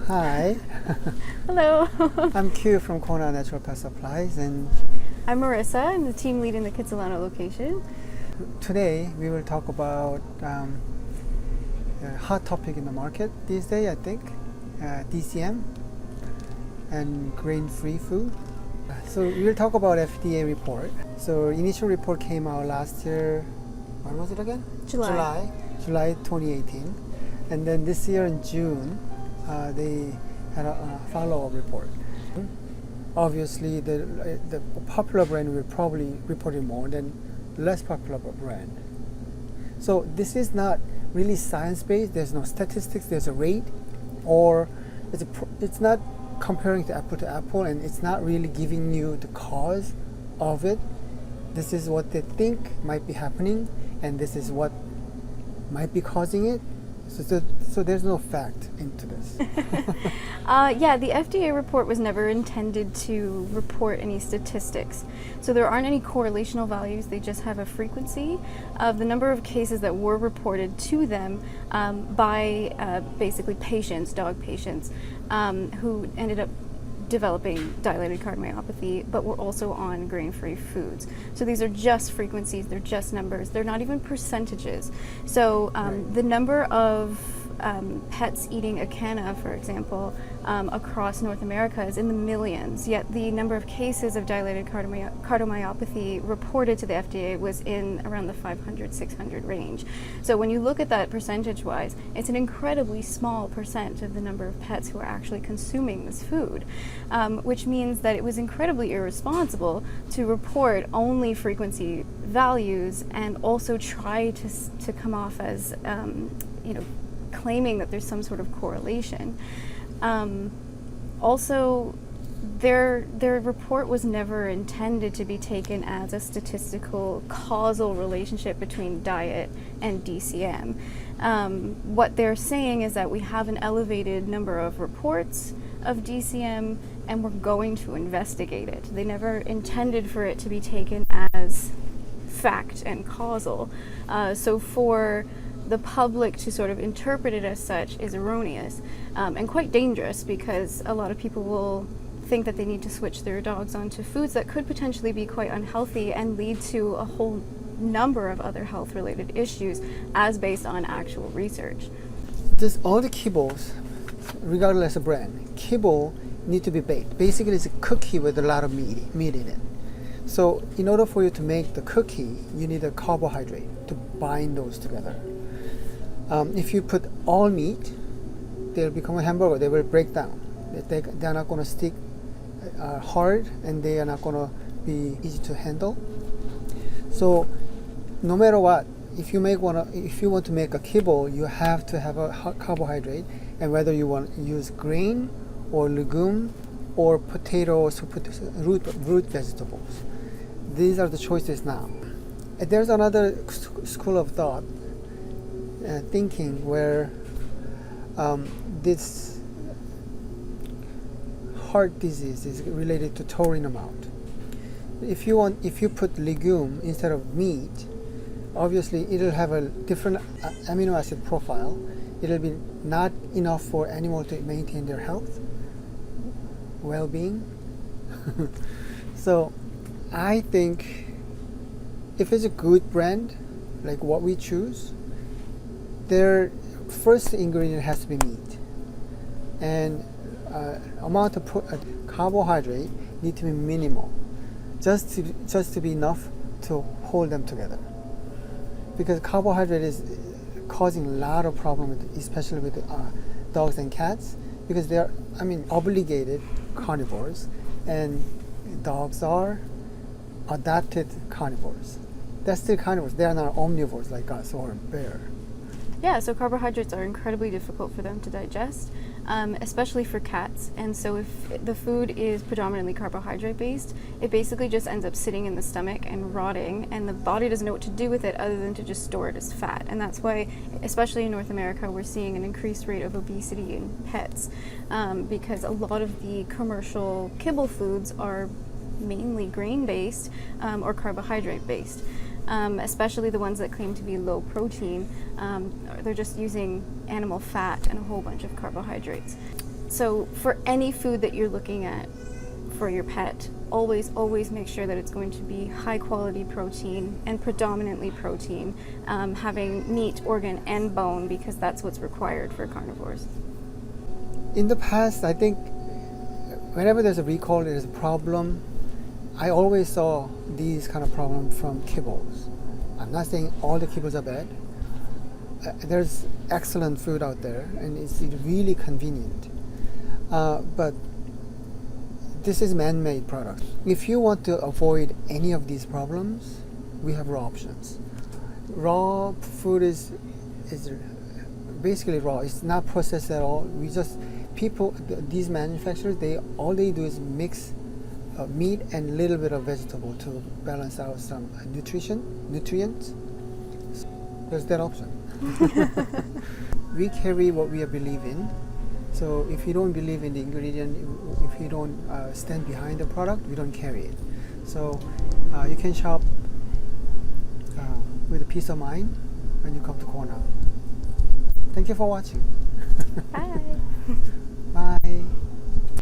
Hi, Hello. I'm Q from Kona Natural Pet Supplies, and I'm Marissa. I'm the team lead in the Kitsilano location. today we will talk about a hot topic in the market these days, I think, DCM and grain-free food. So we will talk about FDA report. So initial report came out last year. When was it again? July 2018, and then this year in June, they had a follow-up report. Obviously, the popular brand will probably report it more than less popular brand. So this is not really science-based. There's no statistics. There's a rate, or it's not comparing to apple, and it's not really giving you the cause of it. This is what they think might be happening, and this is what might be causing it. So there's no fact into this. Yeah, the FDA report was never intended to report any statistics. So there aren't any correlational values. They just have a frequency of the number of cases that were reported to them by basically patients, dog patients, who ended up developing dilated cardiomyopathy, but were also on grain-free foods. So these are just frequencies, they're just numbers, they're not even percentages. So the number of pets eating a canna, for example, across North America is in the millions, yet the number of cases of dilated cardiomyopathy reported to the FDA was in around the 500, 600 range. So when you look at that percentage-wise, it's an incredibly small percent of the number of pets who are actually consuming this food, which means that it was incredibly irresponsible to report only frequency values and also try to come off as, claiming that there's some sort of correlation. Also, their report was never intended to be taken as a statistical causal relationship between diet and DCM. What they're saying is that we have an elevated number of reports of DCM and we're going to investigate it. They never intended for it to be taken as fact and causal. So for the public to sort of interpret it as such is erroneous and quite dangerous, because a lot of people will think that they need to switch their dogs onto foods that could potentially be quite unhealthy and lead to a whole number of other health related issues as based on actual research. Just all the kibbles, regardless of brand, kibble need to be baked. Basically, it's a cookie with a lot of meat in it. So in order for you to make the cookie, you need a carbohydrate to bind those together. If you put all meat, they'll become a hamburger. They will break down. They're not going to stick hard, and they are not going to be easy to handle. So no matter what, if you want to make a kibble, you have to have a carbohydrate, and whether you want to use grain or legume or potatoes, root vegetables. These are the choices now. There's another school of thought, thinking, where this heart disease is related to taurine amount. If you put legume instead of meat, obviously it'll have a different amino acid profile. It'll be not enough for animal to maintain their health, well-being. So I think if it's a good brand, like what we choose, their first ingredient has to be meat, and amount of carbohydrate need to be minimal, just to be enough to hold them together. Because carbohydrate is causing a lot of problems, especially with dogs and cats, because they are, obligated carnivores, and dogs are adapted carnivores. They're still carnivores. They are not omnivores like us or bear. Yeah, so carbohydrates are incredibly difficult for them to digest, especially for cats. And so if the food is predominantly carbohydrate based, it basically just ends up sitting in the stomach and rotting, and the body doesn't know what to do with it other than to just store it as fat. And that's why, especially in North America, we're seeing an increased rate of obesity in pets, because a lot of the commercial kibble foods are mainly grain based or carbohydrate based. Especially the ones that claim to be low protein. They're just using animal fat and a whole bunch of carbohydrates. So for any food that you're looking at for your pet, always make sure that it's going to be high quality protein and predominantly protein, having meat, organ, and bone, because that's what's required for carnivores. In the past, I think whenever there's a recall, there's a problem, I always saw these kind of problems from kibbles. I'm not saying all the kibbles are bad. There's excellent food out there, and it's really convenient. But this is man-made product. If you want to avoid any of these problems, we have raw options. Raw food is basically raw. It's not processed at all. These manufacturers, all they do is mix meat and a little bit of vegetable to balance out some nutrients. There's that option. We carry what we believe in. So if you don't believe in the ingredient, if you don't stand behind the product, we don't carry it. So you can shop with a peace of mind when you come to Cornell. Thank you for watching. Bye. Bye.